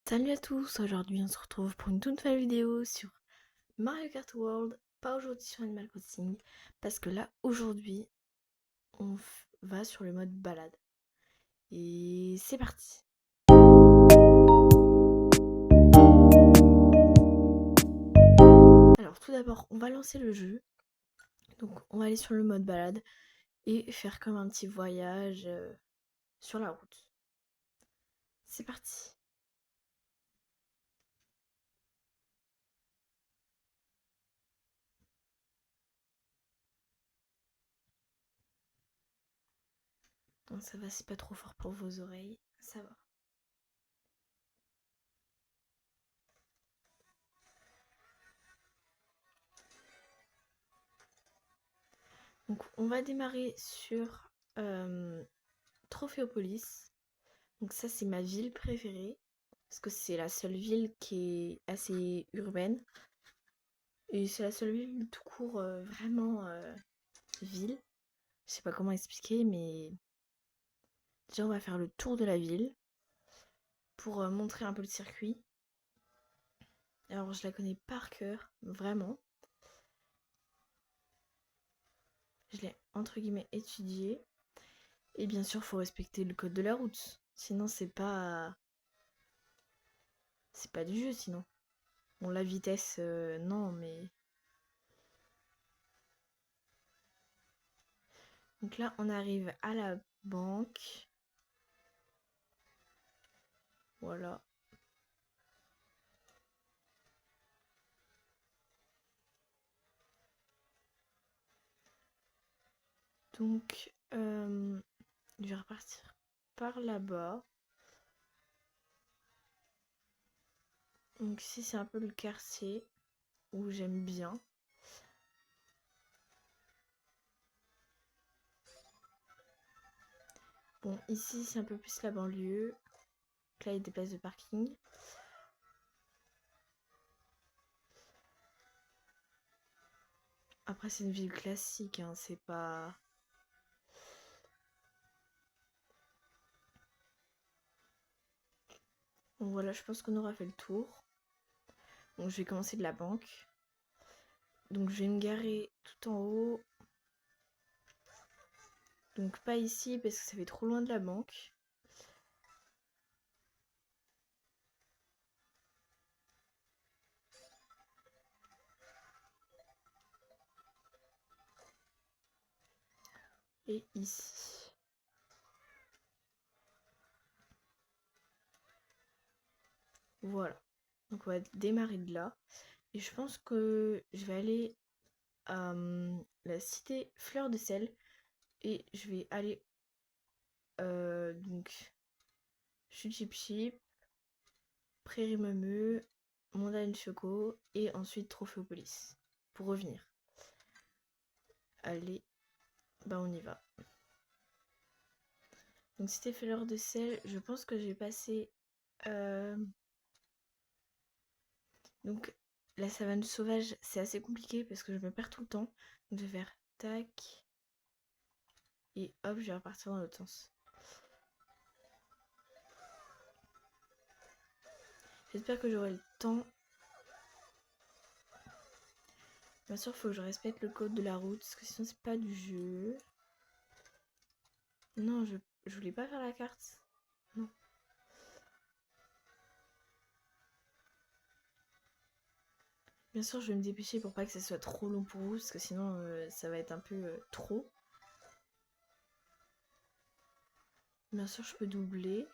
Salut à tous, aujourd'hui on se retrouve pour une toute nouvelle vidéo sur Mario Kart World, pas aujourd'hui sur Animal Crossing, parce que là aujourd'hui on va sur le mode balade. Et c'est parti. Alors tout d'abord on va lancer le jeu, donc on va aller sur le mode balade et faire comme un petit voyage sur la route. C'est parti. Bon, ça va, c'est pas trop fort pour vos oreilles, ça va. Donc on va démarrer sur Trophéopolis. Donc ça c'est ma ville préférée, parce que c'est la seule ville qui est assez urbaine. Et c'est la seule ville tout court vraiment ville. Je sais pas comment expliquer, mais déjà on va faire le tour de la ville pour montrer un peu le circuit. Alors je la connais par cœur, vraiment. Je l'ai entre guillemets étudiée. Et bien sûr, faut respecter le code de la route. Sinon c'est pas du jeu sinon. Bon, la vitesse non, mais donc là on arrive à la banque. Voilà. Donc, je vais repartir par là-bas. Donc ici, c'est un peu le quartier où j'aime bien. Bon, ici, c'est un peu plus la banlieue. Donc là, il y a des places de parking. Après, c'est une ville classique, hein, c'est pas... Bon, voilà, je pense qu'on aura fait le tour. Donc, je vais commencer de la banque. Donc, je vais me garer tout en haut. Donc, pas ici, parce que ça fait trop loin de la banque. Et ici. Voilà. Donc, on va démarrer de là. Et je pense que je vais aller à la cité Fleur de Sel. Et je vais aller donc Chip Chip, Prairie Meumeux, Montagne Choco et ensuite Trophéopolis pour revenir. Allez, bah on y va. Donc cité Fleur de Sel, je pense que j'ai passé donc la savane sauvage, c'est assez compliqué parce que je me perds tout le temps. Donc je vais faire tac et hop, je vais repartir dans l'autre sens. J'espère que j'aurai le temps. Bien sûr, il faut que je respecte le code de la route parce que sinon c'est pas du jeu. Non, je voulais pas faire la carte. Non. Bien sûr, je vais me dépêcher pour pas que ça soit trop long pour vous, parce que sinon ça va être un peu trop. Bien sûr, je peux doubler.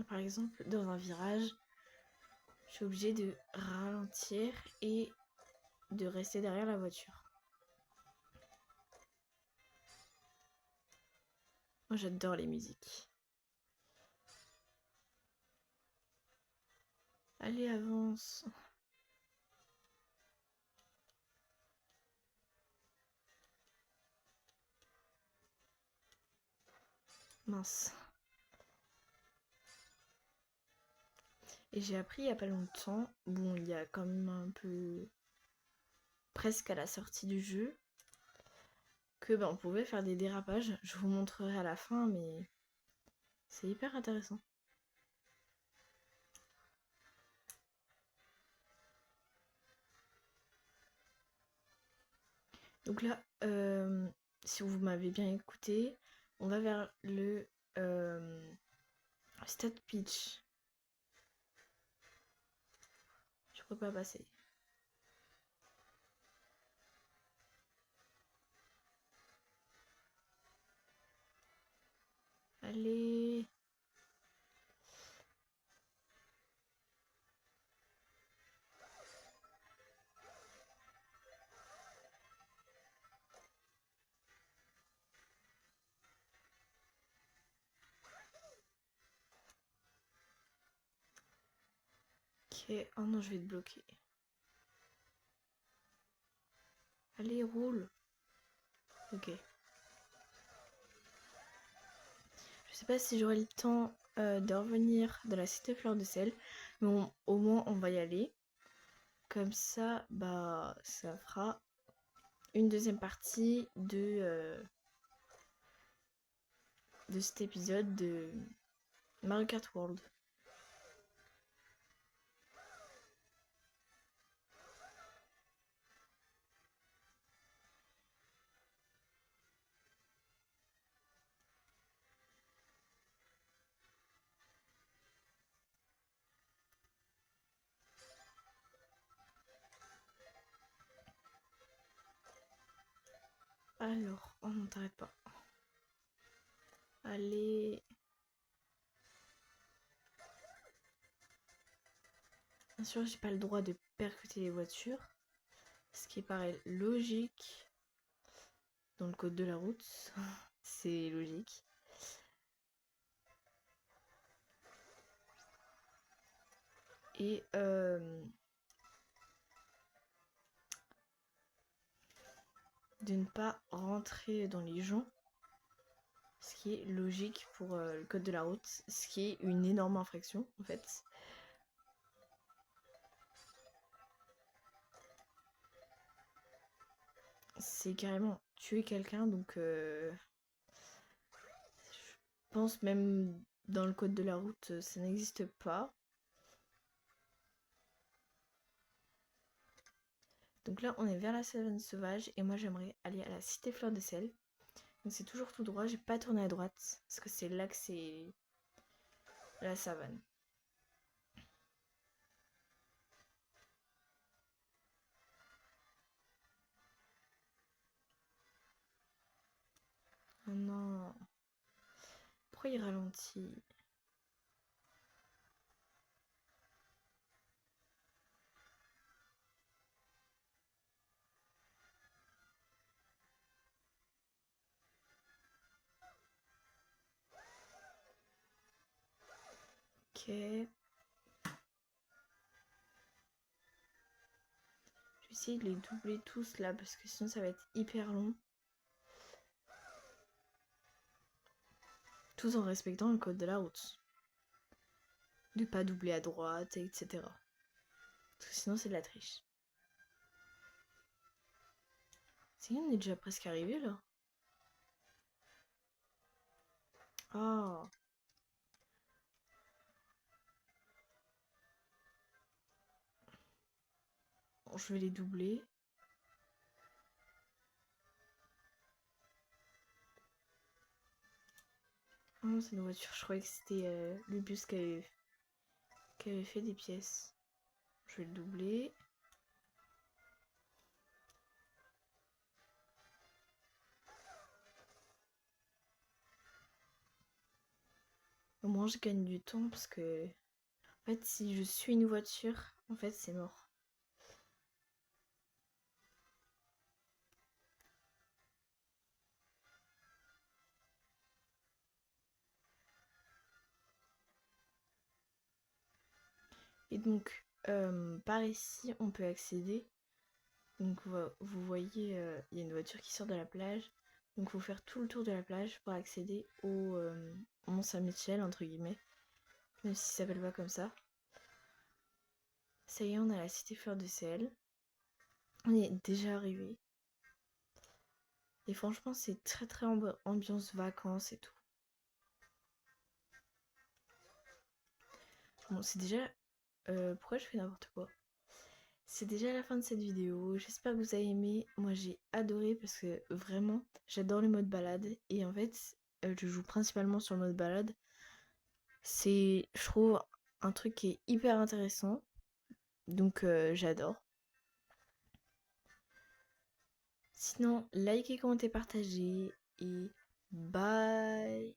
Par exemple, dans un virage, je suis obligée de ralentir et de rester derrière la voiture. Moi, j'adore les musiques. Allez, avance. Mince. Et j'ai appris il y a pas longtemps, bon, il y a quand même un peu presque à la sortie du jeu, que on pouvait faire des dérapages. Je vous montrerai à la fin, mais c'est hyper intéressant. Donc là, si vous m'avez bien écouté, on va vers le stade pitch. Je peux pas passer. Allez. Ok. Oh non, je vais te bloquer. Allez, roule. Ok. Je sais pas si j'aurai le temps de revenir de la cité fleur de sel, mais au moins on va y aller. Comme ça, bah, ça fera une deuxième partie de cet épisode de Mario Kart World. Alors, oh non, t'arrêtes pas. Allez. Bien sûr, j'ai pas le droit de percuter les voitures, ce qui paraît logique dans le code de la route. C'est logique. Et de ne pas rentrer dans les joncs, ce qui est logique pour le code de la route, ce qui est une énorme infraction en fait. C'est carrément tuer quelqu'un, donc je pense même dans le code de la route, ça n'existe pas. Donc là, on est vers la savane sauvage et moi j'aimerais aller à la cité fleur de sel. Donc c'est toujours tout droit, j'ai pas tourné à droite parce que c'est là que c'est la savane. Oh non, pourquoi il ralentit? Ok. Je vais essayer de les doubler tous là parce que sinon ça va être hyper long. Tout en respectant le code de la route. De pas doubler à droite, etc. Parce que sinon c'est de la triche. C'est on est déjà presque arrivé là. Ah. Bon, je vais les doubler. Oh non, c'est une voiture. Je croyais que c'était le bus qui avait fait des pièces. Je vais le doubler. Au moins je gagne du temps parce que en fait si je suis une voiture, en fait c'est mort. Et donc par ici on peut accéder. Donc vous voyez il y a une voiture qui sort de la plage. Donc il faut faire tout le tour de la plage pour accéder au Mont Saint-Michel entre guillemets. Même si ça s'appelle pas comme ça. Ça y est, on a la cité fleur de sel. On est déjà arrivé. Et franchement, c'est très très ambiance vacances et tout. Bon, c'est déjà... pourquoi je fais n'importe quoi? C'est déjà la fin de cette vidéo. J'espère que vous avez aimé. Moi, j'ai adoré parce que vraiment, j'adore le mode balade. Et en fait, je joue principalement sur le mode balade. C'est, je trouve, un truc qui est hyper intéressant. Donc, j'adore. Sinon, likez, commentez, partagez. Et bye!